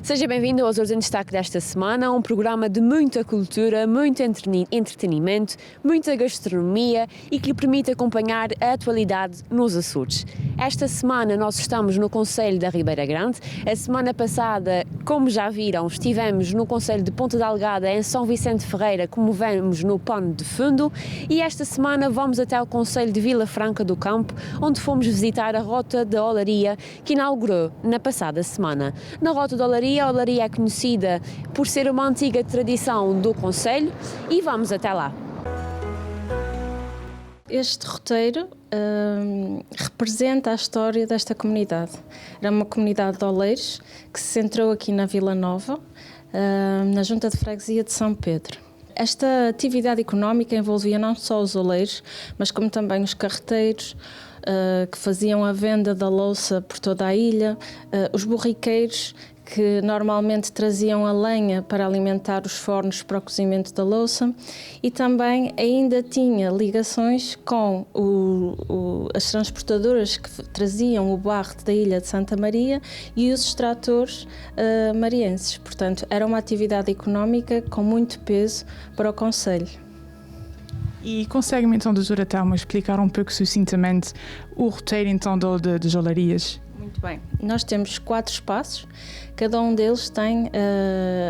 Seja bem-vindo aos Açores em Destaque desta semana, um programa de muita cultura, muito entretenimento, muita gastronomia e que lhe permite acompanhar a atualidade nos Açores. Esta semana nós estamos no concelho da Ribeira Grande. A semana passada, como já viram, estivemos no concelho de Ponta Delgada, em São Vicente Ferreira, como vemos no pano de fundo, e esta semana vamos até o concelho de Vila Franca do Campo, onde fomos visitar a Rota da Olaria, que inaugurou na passada semana. Na Rota da Olaria, a olaria é conhecida por ser uma antiga tradição do concelho e vamos até lá. Este roteiro representa a história desta comunidade. Era uma comunidade de oleiros que se centrou aqui na Vila Nova, na Junta de Freguesia de São Pedro. Esta atividade económica envolvia não só os oleiros, mas como também os carreteiros, que faziam a venda da louça por toda a ilha, os borriqueiros, que normalmente traziam a lenha para alimentar os fornos para o cozimento da louça, e também ainda tinha ligações com as transportadoras que traziam o barro da ilha de Santa Maria e os extratores marienses. Portanto, era uma atividade económica com muito peso para o concelho. E consegue-me então, doutora Telma, explicar um pouco sucintamente o roteiro então das olarias? Muito bem. Nós temos 4 espaços, cada um deles tem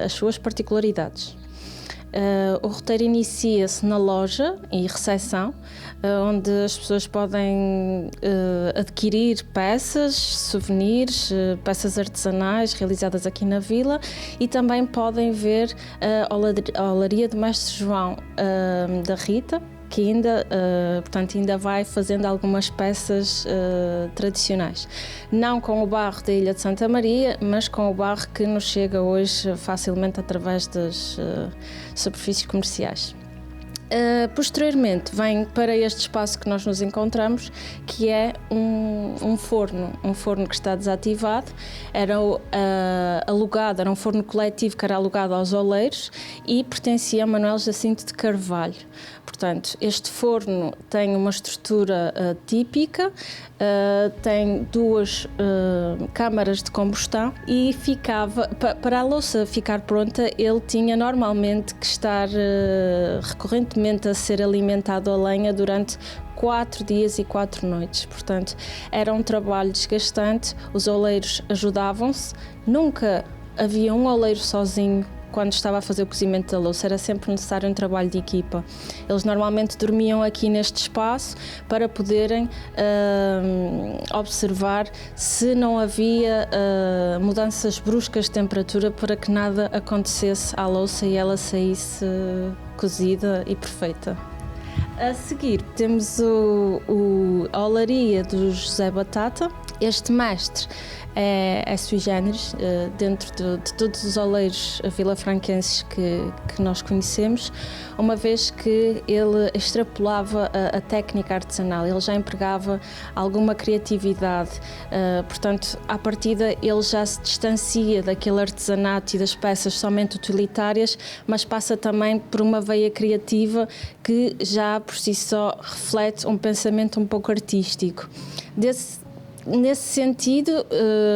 as suas particularidades. O roteiro inicia-se na loja e recepção, onde as pessoas podem adquirir peças, souvenirs, peças artesanais realizadas aqui na vila, e também podem ver a olaria de Mestre João da Rita, que ainda vai fazendo algumas peças tradicionais. Não com o barro da Ilha de Santa Maria, mas com o barro que nos chega hoje facilmente através das superfícies comerciais. Posteriormente vem para este espaço que nós nos encontramos, que é um forno que está desativado. Era um forno coletivo que era alugado aos oleiros e pertencia a Manuel Jacinto de Carvalho. Portanto, este forno tem uma estrutura típica, tem 2 câmaras de combustão e para a louça ficar pronta, ele tinha normalmente que estar recorrentemente a ser alimentado a lenha durante 4 dias e 4 noites. Portanto, era um trabalho desgastante, os oleiros ajudavam-se, nunca havia um oleiro sozinho quando estava a fazer o cozimento da louça, era sempre necessário um trabalho de equipa. Eles normalmente dormiam aqui neste espaço para poderem observar se não havia mudanças bruscas de temperatura, para que nada acontecesse à louça e ela saísse cozida e perfeita. A seguir temos a olaria do José Batata. Este mestre é sui generis dentro de todos os oleiros vilafranquenses que nós conhecemos, uma vez que ele extrapolava a técnica artesanal, ele já empregava alguma criatividade, portanto, à partida ele já se distancia daquele artesanato e das peças somente utilitárias, mas passa também por uma veia criativa que já por si só reflete um pensamento um pouco artístico. Nesse sentido,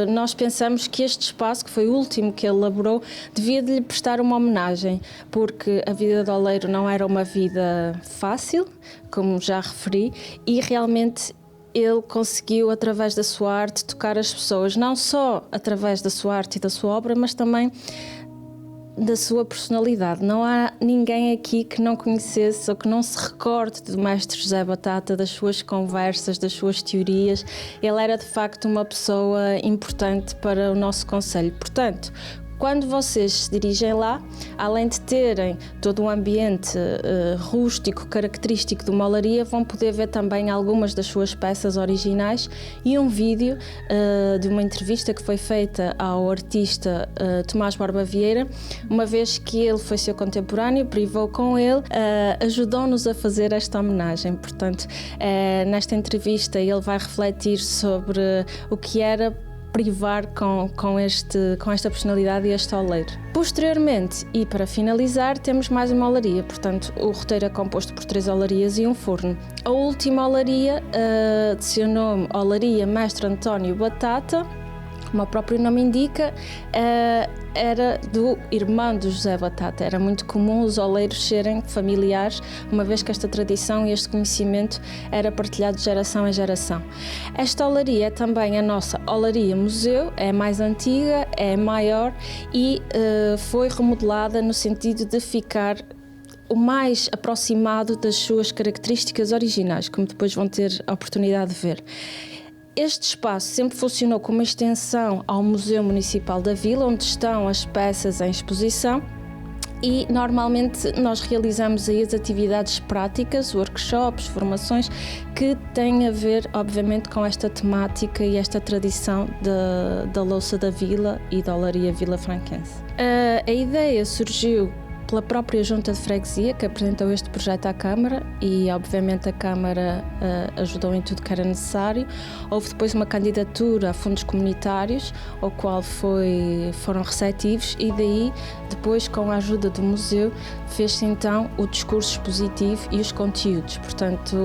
nós pensamos que este espaço, que foi o último que ele elaborou, devia de lhe prestar uma homenagem, porque a vida de oleiro não era uma vida fácil, como já referi, e realmente ele conseguiu, através da sua arte, tocar as pessoas, não só através da sua arte e da sua obra, mas também da sua personalidade. Não há ninguém aqui que não conhecesse ou que não se recorde do mestre José Batata, das suas conversas, das suas teorias. Ele era de facto uma pessoa importante para o nosso concelho. Portanto, quando vocês se dirigem lá, além de terem todo um ambiente rústico, característico de uma olaria, vão poder ver também algumas das suas peças originais e um vídeo de uma entrevista que foi feita ao artista Tomás Borba Vieira, uma vez que ele foi seu contemporâneo, privou com ele, ajudou-nos a fazer esta homenagem. Portanto, nesta entrevista ele vai refletir sobre o que era privar com esta personalidade e este oleiro. Posteriormente, e para finalizar, temos mais uma olaria. Portanto, o roteiro é composto por 3 olarias e um forno. A última olaria, de seu nome Olaria Mestre António Batata, como o próprio nome indica, era do irmão de José Batata. Era muito comum os oleiros serem familiares, uma vez que esta tradição e este conhecimento era partilhado de geração em geração. Esta olaria é também a nossa olaria museu, é a mais antiga, é maior e foi remodelada no sentido de ficar o mais aproximado das suas características originais, como depois vão ter a oportunidade de ver. Este espaço sempre funcionou como uma extensão ao Museu Municipal da Vila, onde estão as peças em exposição, e normalmente nós realizamos aí as atividades práticas, workshops, formações, que têm a ver, obviamente, com esta temática e esta tradição da louça da Vila e da olaria vilafranquense. A ideia surgiu pela própria Junta de Freguesia, que apresentou este projeto à Câmara, e obviamente a Câmara ajudou em tudo que era necessário. Houve depois uma candidatura a fundos comunitários, ao qual foram receptivos, e daí, depois, com a ajuda do museu, fez-se então o discurso expositivo e os conteúdos. Portanto,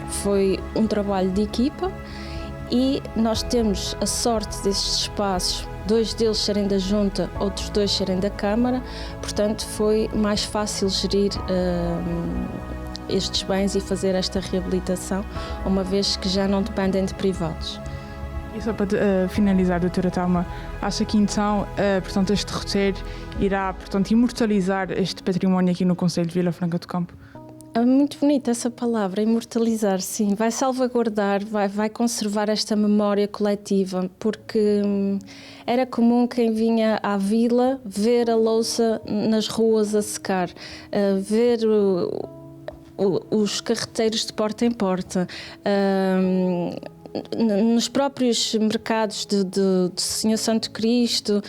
foi um trabalho de equipa, e nós temos a sorte destes espaços, 2 deles serem da Junta, outros 2 serem da Câmara, portanto foi mais fácil gerir estes bens e fazer esta reabilitação, uma vez que já não dependem de privados. E só para finalizar, doutora Thelma, acha que então, portanto, este roteiro irá, portanto, imortalizar este património aqui no Concelho de Vila Franca do Campo? É muito bonita essa palavra, imortalizar, sim. Vai salvaguardar, vai conservar esta memória coletiva, porque era comum quem vinha à vila ver a louça nas ruas a secar, ver os carreteiros de porta em porta, nos próprios mercados do Senhor Santo Cristo,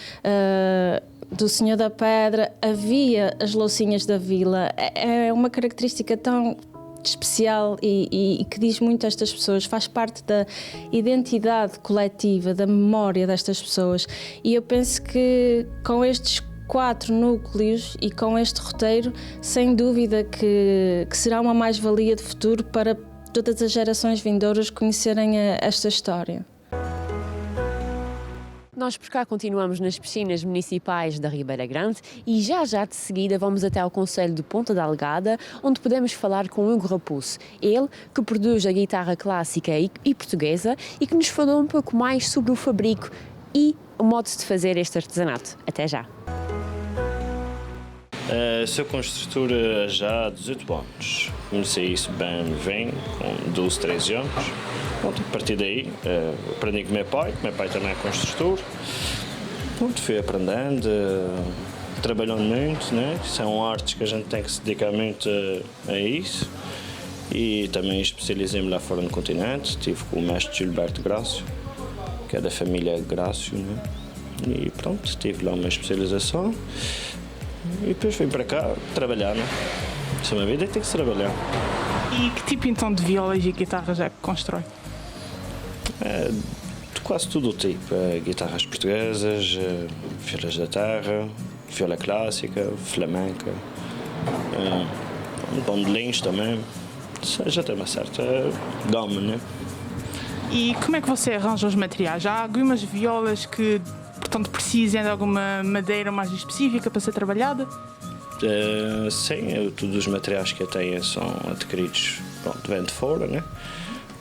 do Senhor da Pedra, havia as loucinhas da vila. É uma característica tão especial e que diz muito a estas pessoas, faz parte da identidade coletiva, da memória destas pessoas. E eu penso que com estes 4 núcleos e com este roteiro, sem dúvida que será uma mais-valia de futuro para todas as gerações vindouras conhecerem esta história. Nós por cá continuamos nas piscinas municipais da Ribeira Grande e já de seguida vamos até ao concelho de Ponta da Algada, onde podemos falar com Hugo Raposo, ele que produz a guitarra clássica e portuguesa e que nos falou um pouco mais sobre o fabrico e o modo de fazer este artesanato. Até já! Sou construtor já há 18 anos. Comecei isso bem com 12, 13 anos. Pronto, a partir daí aprendi com o meu pai também é construtor. Pronto, fui aprendendo, trabalhando muito, né? São artes que a gente tem que se dedicar muito a isso. E também especializei-me lá fora no continente. Estive com o mestre Gilberto Grácio, que é da família Grácio, né? E pronto, tive lá uma especialização. E depois vim para cá trabalhar, né? Se é uma vida, tem que se trabalhar. E que tipo então de violas e guitarras é que constrói? De quase todo o tipo. Guitarras portuguesas, violas da terra, viola clássica, flamenca, bandolins também. Já tem uma certa gama, né? E como é que você arranja os materiais? Há algumas violas que, portanto, precisem de alguma madeira mais específica para ser trabalhada? Sim, todos os materiais que eu tenho são adquiridos, vêm de fora, né?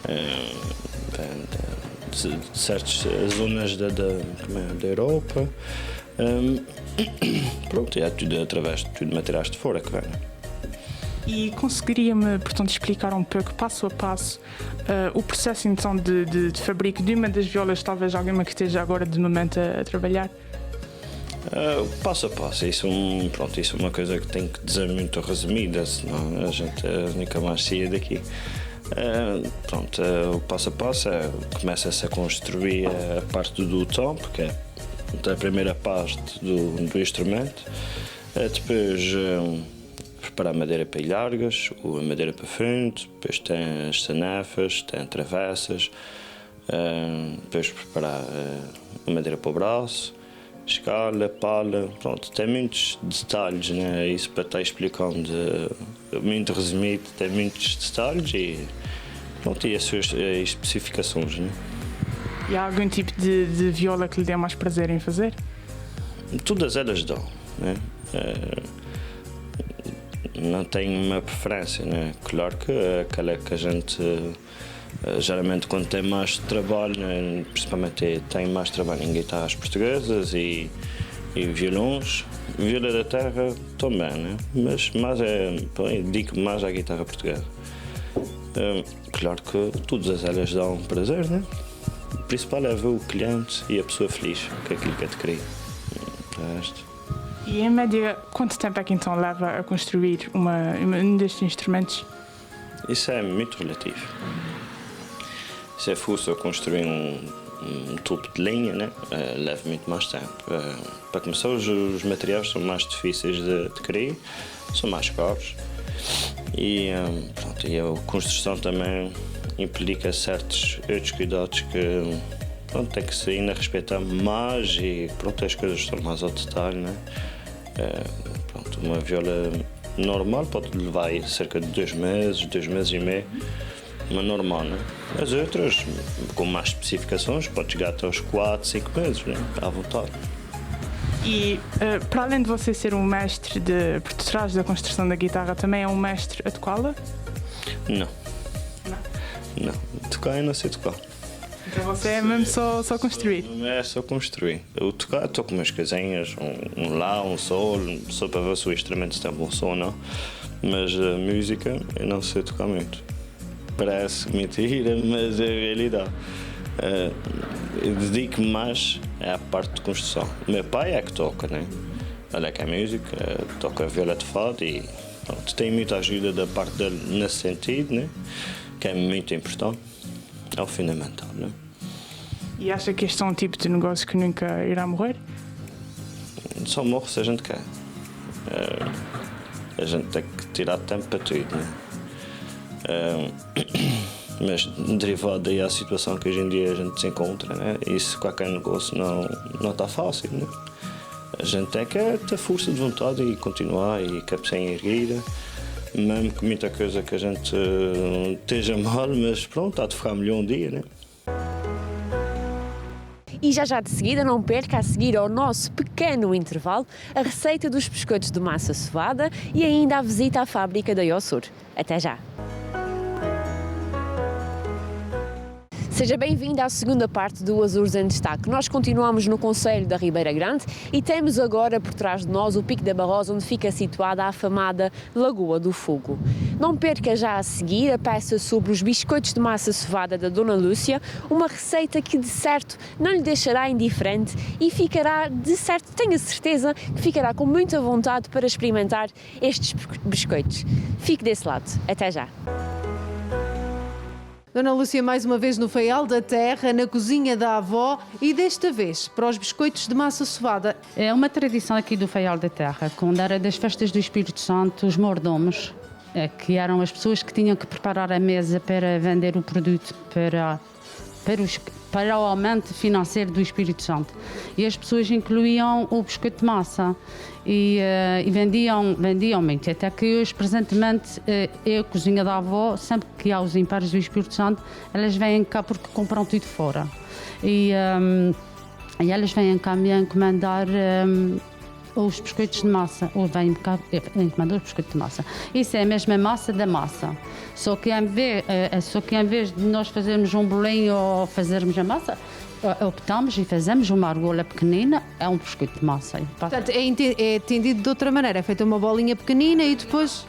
Vêm de certas zonas da Europa. Pronto, é tudo através de materiais de fora que vem. E conseguiria-me, portanto, explicar um pouco, passo a passo, o processo então de fabrico de uma das violas, talvez alguma que esteja agora de momento a trabalhar? Passo a passo, isso é uma coisa que tem que dizer muito resumida, senão a gente nunca mais saia daqui. O passo a passo começa-se a construir a parte do topo, que é a primeira parte do instrumento. Depois preparar madeira para ilhargas, ou a madeira para fundo, depois tem as sanefas, tem travessas, depois preparar a madeira para o braço, escala, pala, tem muitos detalhes, né? Isso para estar explicando muito resumido, tem muitos detalhes e as suas especificações, né? E há algum tipo de viola que lhe dê mais prazer em fazer? Todas elas dão, né? Não tenho uma preferência, né? Claro que aquela que a gente geralmente quando tem mais trabalho, né? Principalmente tem mais trabalho em guitarras portuguesas e violões, viola da terra também, né? Mas dedico mais à guitarra portuguesa. Claro que todas elas dão prazer, né? O principal é ver o cliente e a pessoa feliz com aquilo que te queria. E em média, quanto tempo é que então leva a construir um destes instrumentos? Isso é muito relativo. Se é força construir um topo de linha, né? Leva muito mais tempo. Para começar, os materiais são mais difíceis de criar, são mais caros e a construção também implica certos outros cuidados que tem que se ainda respeitar mais e as coisas estão mais ao detalhe, né? Uma viola normal pode levar aí cerca de 2 meses e meio, uma normal, né? As outras, com mais especificações, pode chegar até aos 4, 5 meses, né? À vontade. E para além de você ser um mestre por trás da construção da guitarra, também é um mestre a tocá-la? Não. Tocar eu não sei tocar. Então você é mesmo só construir? Não é só construir. Eu toco umas coisinhas, um lá, um sol, só para ver se o instrumento tem bom som ou não. Mas a música eu não sei tocar muito. Parece mentira, mas é a realidade. Eu dedico-me mais à parte de construção. O meu pai é que toca, né? Ele é que é músico, toca viola de fado e tem muita ajuda da parte dele nesse sentido, né? Que é muito importante. É o fundamental, né? E acha que este é um tipo de negócio que nunca irá morrer? Só morre se a gente quer. A gente tem que tirar tempo para tudo, né? Mas derivado daí à situação que hoje em dia a gente se encontra, né? Isso, qualquer negócio não está fácil, né? A gente tem que ter força de vontade e continuar e cabeça erguida, mesmo que muita coisa que a gente esteja mal, mas pronto, há de ficar melhor um dia, né? E já de seguida, não perca a seguir ao nosso pequeno intervalo a receita dos biscoitos de massa sovada e ainda a visita à fábrica da Iossur. Até já! Seja bem-vindo à segunda parte do Açores em Destaque. Nós continuamos no concelho da Ribeira Grande e temos agora por trás de nós o Pico da Barrosa, onde fica situada a afamada Lagoa do Fogo. Não perca já a seguir a peça sobre os biscoitos de massa sovada da Dona Lúcia, uma receita que de certo não lhe deixará indiferente e ficará, de certo, tenho a certeza, que ficará com muita vontade para experimentar estes biscoitos. Fique desse lado. Até já! Dona Lúcia, mais uma vez no Faial da Terra, na cozinha da avó e desta vez para os biscoitos de massa sovada. É uma tradição aqui do Faial da Terra, quando era das festas do Espírito Santo, os mordomos, que eram as pessoas que tinham que preparar a mesa para vender o produto para o aumento financeiro do Espírito Santo. E as pessoas incluíam o biscoito de massa e vendiam muito. Até que hoje, presentemente, a cozinha da avó, sempre que há os impérios do Espírito Santo, elas vêm cá porque compram tudo fora. E elas vêm cá me encomendar os biscoitos de massa, ou vêm cá encomendar os biscoitos de massa. Isso é a mesma massa da massa. Só que em vez de nós fazermos um bolinho ou fazermos a massa, optamos e fazemos uma argola pequenina, é um biscoito de massa. Portanto, é tendido de outra maneira, é feita uma bolinha pequenina e depois...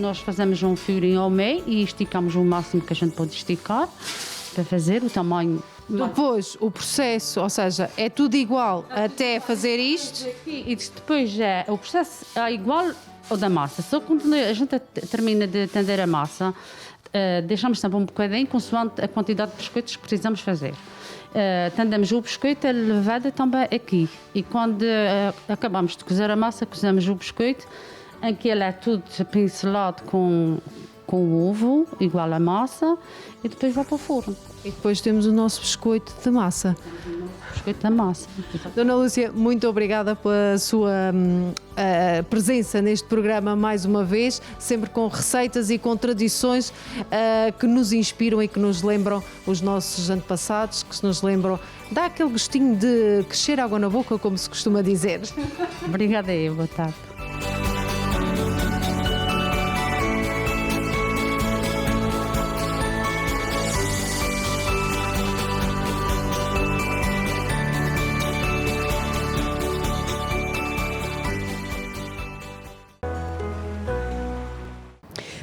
Nós fazemos um furinho ao meio e esticamos o máximo que a gente pode esticar para fazer o tamanho. Depois, o processo, ou seja, é tudo igual até fazer isto? E depois o processo é igual ao da massa, só quando a gente termina de tender a massa, deixamos sempre um bocadinho consoante a quantidade de biscoitos que precisamos fazer. Tendemos o biscoito, a levada também aqui. E quando acabamos de cozer a massa, cozemos o biscoito, em que ele é tudo pincelado com com ovo, igual a massa, e depois vai para o forno. E depois temos o nosso biscoito de massa. Biscoito da massa. Dona Lúcia, muito obrigada pela sua presença neste programa mais uma vez, sempre com receitas e com tradições que nos inspiram e que nos lembram os nossos antepassados, que nos lembram, dá aquele gostinho de que cheira água na boca, como se costuma dizer. Obrigada aí, boa tarde.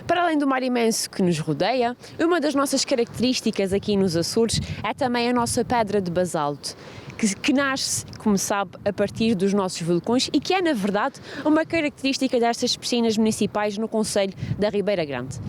Para além do mar imenso que nos rodeia, uma das nossas características aqui nos Açores é também a nossa pedra de basalto, que nasce, como sabe, a partir dos nossos vulcões e que é, na verdade, uma característica destas piscinas municipais no concelho da Ribeira Grande.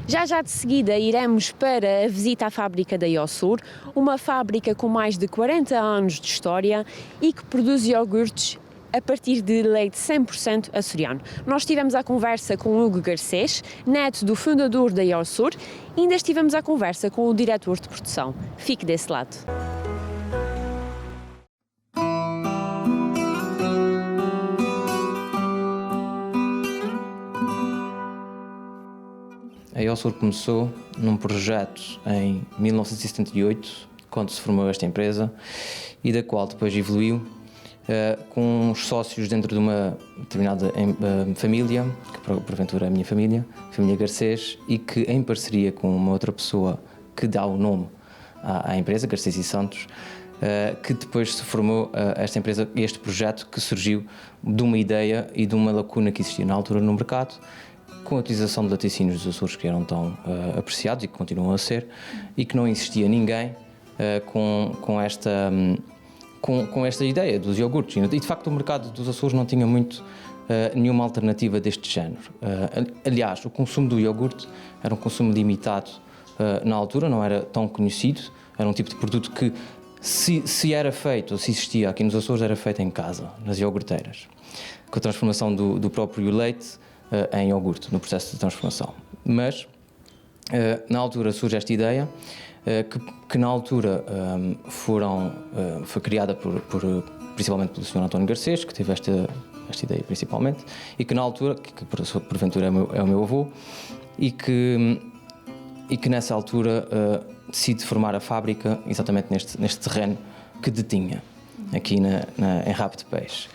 Já de seguida iremos para a visita à fábrica da Iossur, uma fábrica com mais de 40 anos de história e que produz iogurtes a partir de leite 100% açoriano. Nós tivemos a conversa com o Hugo Garcês, neto do fundador da Iossur, e ainda estivemos à conversa com o diretor de produção. Fique desse lado. A Iossur começou num projeto em 1978, quando se formou esta empresa, e da qual depois evoluiu com uns sócios dentro de uma determinada família, que porventura é a minha família, a família Garcês, e que em parceria com uma outra pessoa que dá o nome à empresa, Garcês e Santos, que depois se formou esta empresa, este projeto que surgiu de uma ideia e de uma lacuna que existia na altura no mercado, com a utilização de laticínios dos Açores que eram tão apreciados e que continuam a ser, e que não existia ninguém com esta ideia dos iogurtes. E de facto o mercado dos Açores não tinha nenhuma alternativa deste género. Aliás, o consumo do iogurte era um consumo limitado na altura, não era tão conhecido, era um tipo de produto que se era feito, ou se existia aqui nos Açores, era feito em casa, nas iogurteiras, com a transformação do próprio leite em iogurte, no processo de transformação. Mas na altura surge esta ideia, que na altura foi criada principalmente pelo Sr. António Garcês, que teve esta ideia principalmente, e que na altura, que porventura é o meu avô, e que nessa altura decide formar a fábrica exatamente neste terreno que detinha, aqui em Rabo de Peixe.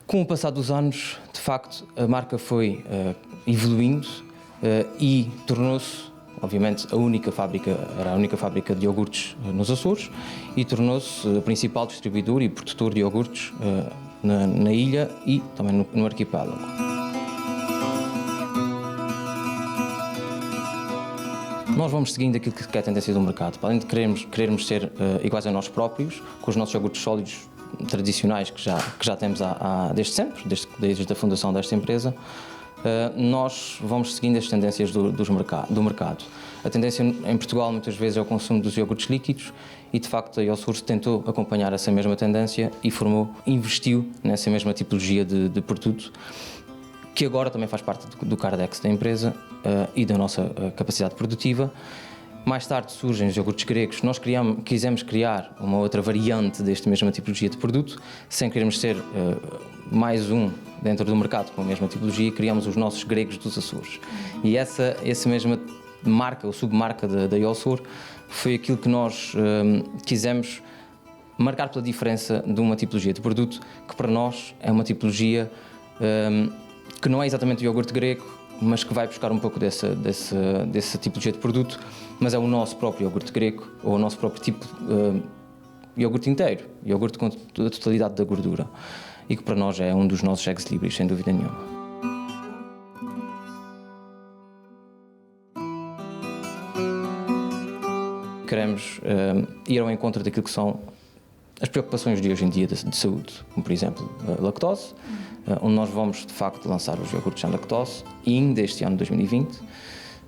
Com o passar dos anos, de facto, a marca foi evoluindo e tornou-se, obviamente, era a única fábrica de iogurtes nos Açores, e tornou-se o principal distribuidor e produtor de iogurtes na ilha e também no arquipélago. Nós vamos seguindo aquilo que é a tendência do mercado. Para além de querermos ser iguais a nós próprios, com os nossos iogurtes sólidos tradicionais que já temos desde sempre, desde a fundação desta empresa, nós vamos seguindo as tendências do mercado. A tendência em Portugal muitas vezes é o consumo dos iogurtes líquidos e de facto a Iossur tentou acompanhar essa mesma tendência e investiu nessa mesma tipologia de produto, que agora também faz parte do Cardex da empresa e da nossa capacidade produtiva. Mais tarde surgem os iogurtes gregos. Nós quisemos criar uma outra variante desta mesma tipologia de produto, sem querermos ser mais um dentro do mercado com a mesma tipologia, criamos os nossos gregos dos Açores. E essa mesma marca, ou submarca da Iossur, foi aquilo que nós quisemos marcar pela diferença de uma tipologia de produto, que para nós é uma tipologia que não é exatamente o iogurte grego, mas que vai buscar um pouco dessa tipologia de produto, mas é o nosso próprio iogurte grego, ou o nosso próprio tipo de iogurte inteiro, iogurte com a totalidade da gordura, e que para nós é um dos nossos ex-libris, sem dúvida nenhuma. Queremos ir ao encontro daquilo que são as preocupações de hoje em dia de saúde, como por exemplo a lactose, onde nós vamos de facto lançar os iogurtes sem lactose, e ainda este ano de 2020.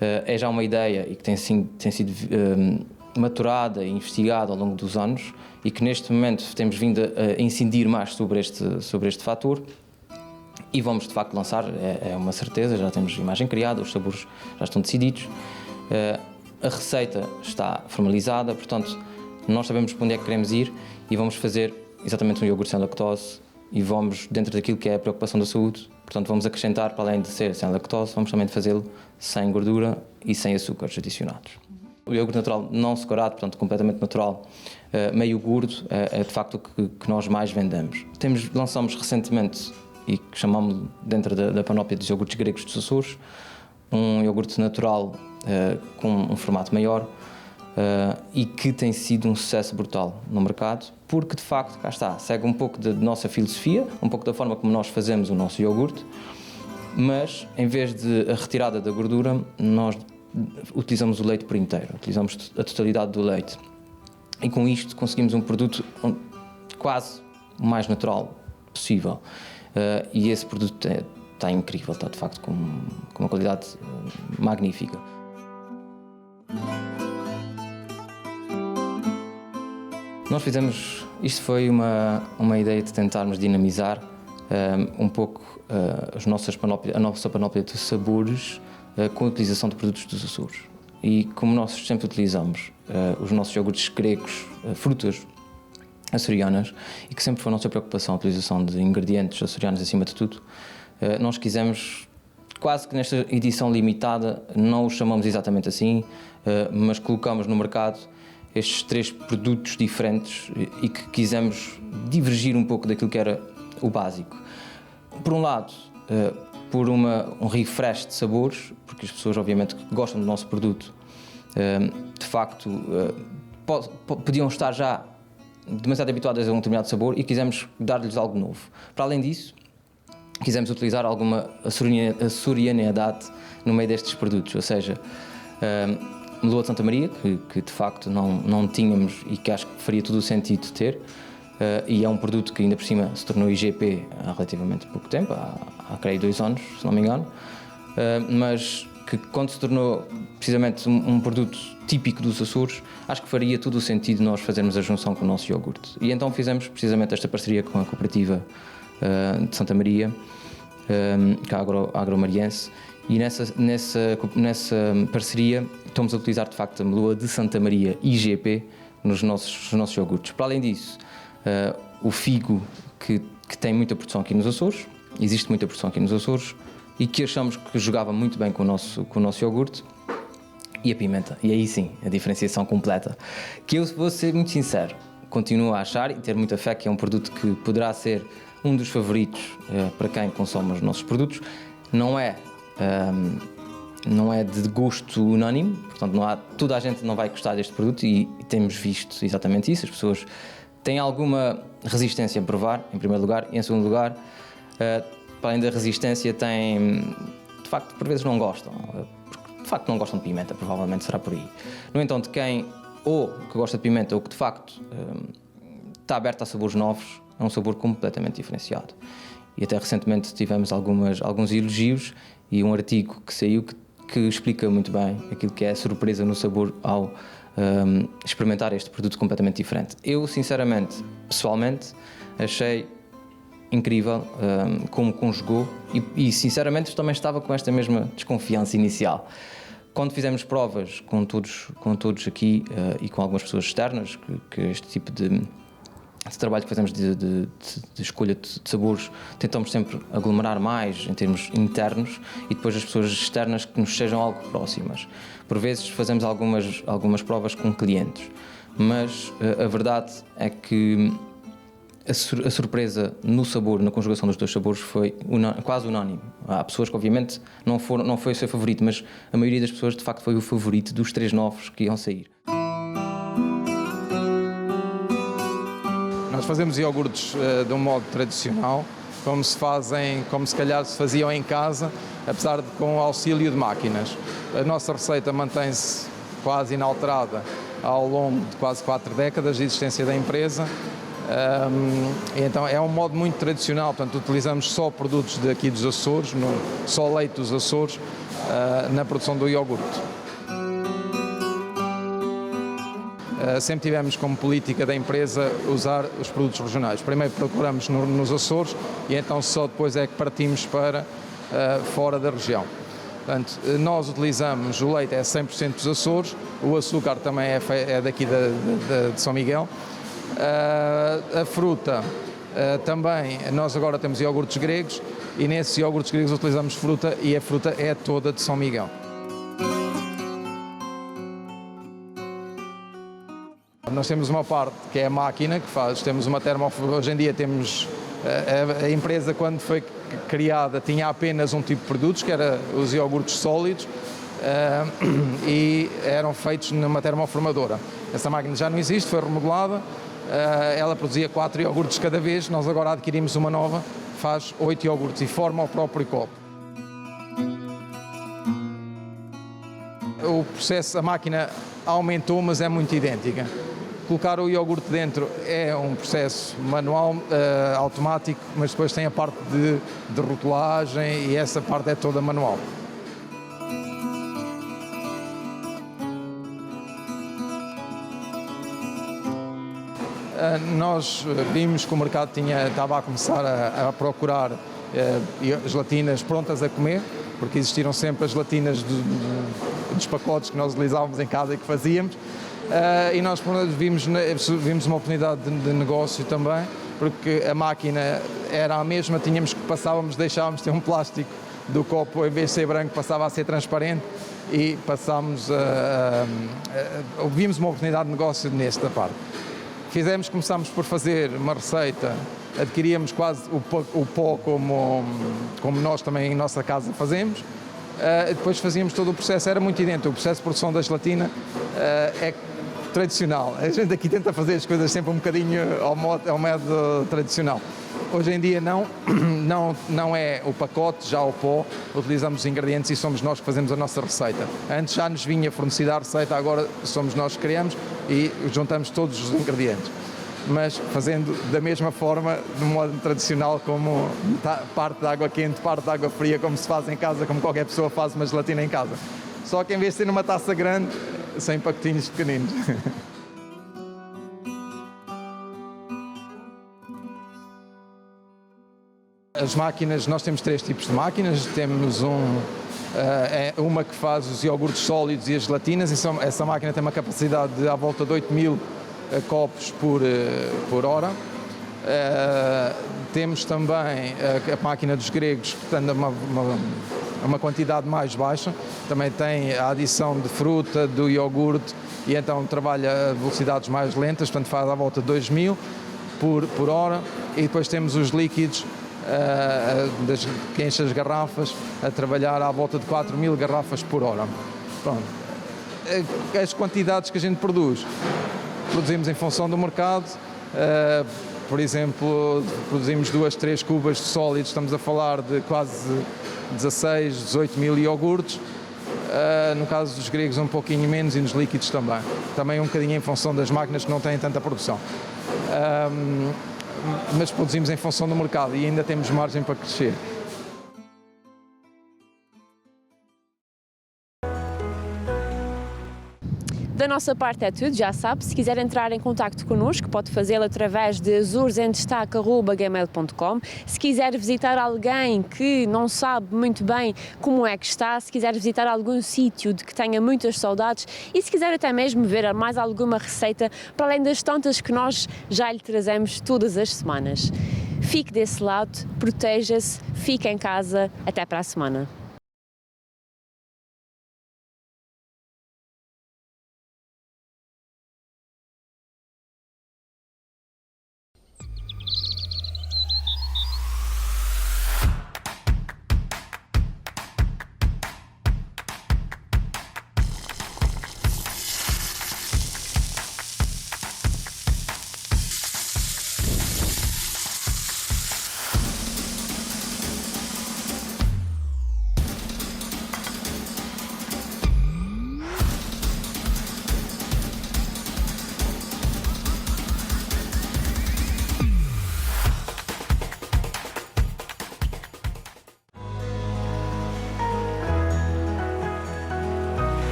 É já uma ideia e que tem sido maturada e investigada ao longo dos anos, e que neste momento temos vindo a incidir mais sobre este fator, E vamos de facto lançar, é uma certeza, já temos imagem criada, os sabores já estão decididos, a receita está formalizada, portanto nós sabemos para onde é que queremos ir e vamos fazer exatamente um iogurte sem lactose e vamos dentro daquilo que é a preocupação da saúde, portanto vamos acrescentar, para além de ser sem lactose, vamos também fazê-lo sem gordura e sem açúcares adicionados. O iogurte natural não açucarado, portanto completamente natural, meio gordo, é de facto o que nós mais vendemos. Lançamos recentemente, e que chamamos dentro da panóplia dos iogurtes gregos dos Açores, um iogurte natural com um formato maior e que tem sido um sucesso brutal no mercado, porque de facto, cá está, segue um pouco da nossa filosofia, um pouco da forma como nós fazemos o nosso iogurte, mas em vez de a retirada da gordura, nós utilizamos o leite por inteiro, utilizamos a totalidade do leite. E com isto conseguimos um produto quase o mais natural possível. E esse produto está incrível, está de facto com uma qualidade magnífica. Nós fizemos, isto foi uma ideia de tentarmos dinamizar um pouco a nossa panóplia de sabores com a utilização de produtos dos Açores. E como nós sempre utilizamos os nossos iogurtes gregos, frutas açorianas, e que sempre foi a nossa preocupação a utilização de ingredientes açorianos acima de tudo, nós quisemos, quase que nesta edição limitada, não os chamamos exatamente assim, mas colocamos no mercado estes 3 produtos diferentes e que quisemos divergir um pouco daquilo que era o básico. Por um lado, por um refresh de sabores, porque as pessoas obviamente que gostam do nosso produto, de facto, podiam estar já demasiado habituadas a um determinado sabor e quisemos dar-lhes algo novo. Para além disso, quisemos utilizar alguma açorianidade no meio destes produtos, ou seja, meloa de Santa Maria, que de facto não tínhamos e que acho que faria todo o sentido de ter, e é um produto que ainda por cima se tornou IGP há relativamente pouco tempo, há creio 2 anos, se não me engano, mas que quando se tornou precisamente um produto típico dos Açores, acho que faria todo o sentido nós fazermos a junção com o nosso iogurte. E então fizemos precisamente esta parceria com a cooperativa de Santa Maria, que é a Agromariense, e nessa parceria estamos a utilizar de facto a meloa de Santa Maria IGP nos nossos iogurtes. Para além disso, o figo que tem muita produção aqui nos Açores, existe muita produção aqui nos Açores, e que achamos que jogava muito bem com o nosso iogurte, e a pimenta. E aí sim, a diferenciação completa. Que eu vou ser muito sincero, continuo a achar e ter muita fé que é um produto que poderá ser um dos favoritos para quem consome os nossos produtos. Não é de gosto unânime, portanto toda a gente não vai gostar deste produto e temos visto exatamente isso. As pessoas têm alguma resistência a provar, em primeiro lugar, e em segundo lugar, para além da resistência, de facto, por vezes não gostam, porque de facto não gostam de pimenta, provavelmente será por aí. No entanto, quem ou que gosta de pimenta ou que de facto está aberto a sabores novos, é um sabor completamente diferenciado. E até recentemente tivemos alguns elogios e um artigo que saiu que explica muito bem aquilo que é a surpresa no sabor ao experimentar este produto completamente diferente. Eu, sinceramente, pessoalmente, achei incrível como conjugou e sinceramente também estava com esta mesma desconfiança inicial. Quando fizemos provas com todos aqui e com algumas pessoas externas, que este tipo de trabalho que fazemos de escolha de sabores, tentamos sempre aglomerar mais em termos internos e depois as pessoas externas que nos sejam algo próximas. Por vezes fazemos algumas provas com clientes, mas a verdade é que a surpresa no sabor, na conjugação dos 2 sabores foi quase unânime. Há pessoas que obviamente não foi o seu favorito, mas a maioria das pessoas de facto foi o favorito dos 3 novos que iam sair. Nós fazemos iogurtes de um modo tradicional, como se calhar se faziam em casa, apesar de com o auxílio de máquinas. A nossa receita mantém-se quase inalterada ao longo de quase 4 décadas de existência da empresa. Então é um modo muito tradicional, portanto utilizamos só produtos daqui dos Açores, só leite dos Açores na produção do iogurte. sempre tivemos como política da empresa usar os produtos regionais. Primeiro procuramos nos Açores e então só depois é que partimos para fora da região. Portanto, nós utilizamos, o leite é 100% dos Açores, o açúcar também é daqui de São Miguel. A fruta também, nós agora temos iogurtes gregos e nesses iogurtes gregos utilizamos fruta e a fruta é toda de São Miguel. Nós temos uma parte que é a máquina que faz, temos uma termoformadora, hoje em dia temos, a empresa quando foi criada tinha apenas um tipo de produtos, que era os iogurtes sólidos, e eram feitos numa termoformadora. Essa máquina já não existe, foi remodelada, ela produzia 4 iogurtes cada vez, nós agora adquirimos uma nova, faz 8 iogurtes e forma o próprio copo. O processo, a máquina aumentou, mas é muito idêntica. Colocar o iogurte dentro é um processo manual, automático, mas depois tem a parte de rotulagem e essa parte é toda manual. Nós vimos que o mercado estava a começar a procurar gelatinas prontas a comer, porque existiram sempre as gelatinas dos pacotes que nós utilizávamos em casa e que fazíamos. E nós vimos uma oportunidade de negócio também, porque a máquina era a mesma, deixávamos de ter um plástico do copo, em vez de ser branco, passava a ser transparente e vimos uma oportunidade de negócio nesta parte. Começámos por fazer uma receita, adquiríamos quase o pó como nós também em nossa casa fazemos, depois fazíamos todo o processo, era muito idêntico, o processo de produção da gelatina é tradicional. A gente aqui tenta fazer as coisas sempre um bocadinho ao modo tradicional. Hoje em dia não é o pacote, já o pó, utilizamos os ingredientes e somos nós que fazemos a nossa receita. Antes já nos vinha fornecida a receita, agora somos nós que criamos e juntamos todos os ingredientes. Mas fazendo da mesma forma, de modo tradicional, como parte de água quente, parte de água fria, como se faz em casa, como qualquer pessoa faz uma gelatina em casa. Só que em vez de ser numa taça grande, sem pacotinhos pequeninos. As máquinas, nós temos 3 tipos de máquinas, temos uma que faz os iogurtes sólidos e as gelatinas, e essa máquina tem uma capacidade de à volta de 8.000 copos por hora. Temos também a máquina dos gregos, que tem uma quantidade mais baixa, também tem a adição de fruta, do iogurte, e então trabalha a velocidades mais lentas, portanto faz à volta de 2.000 por hora, e depois temos os líquidos, que enche as garrafas, a trabalhar à volta de 4.000 garrafas por hora. Pronto. As quantidades que a gente produzimos em função do mercado, por exemplo, produzimos 2, 3 cubas de sólidos, estamos a falar de quase 16, 18 mil iogurtes, no caso dos gregos um pouquinho menos e nos líquidos também um bocadinho em função das máquinas que não têm tanta produção. Mas produzimos em função do mercado e ainda temos margem para crescer. Da nossa parte é tudo, já sabe, se quiser entrar em contacto connosco pode fazê-lo através de azuresendestaque@gmail.com. Se quiser visitar alguém que não sabe muito bem como é que está, se quiser visitar algum sítio de que tenha muitas saudades e se quiser até mesmo ver mais alguma receita para além das tantas que nós já lhe trazemos todas as semanas. Fique desse lado, proteja-se, fique em casa, até para a semana.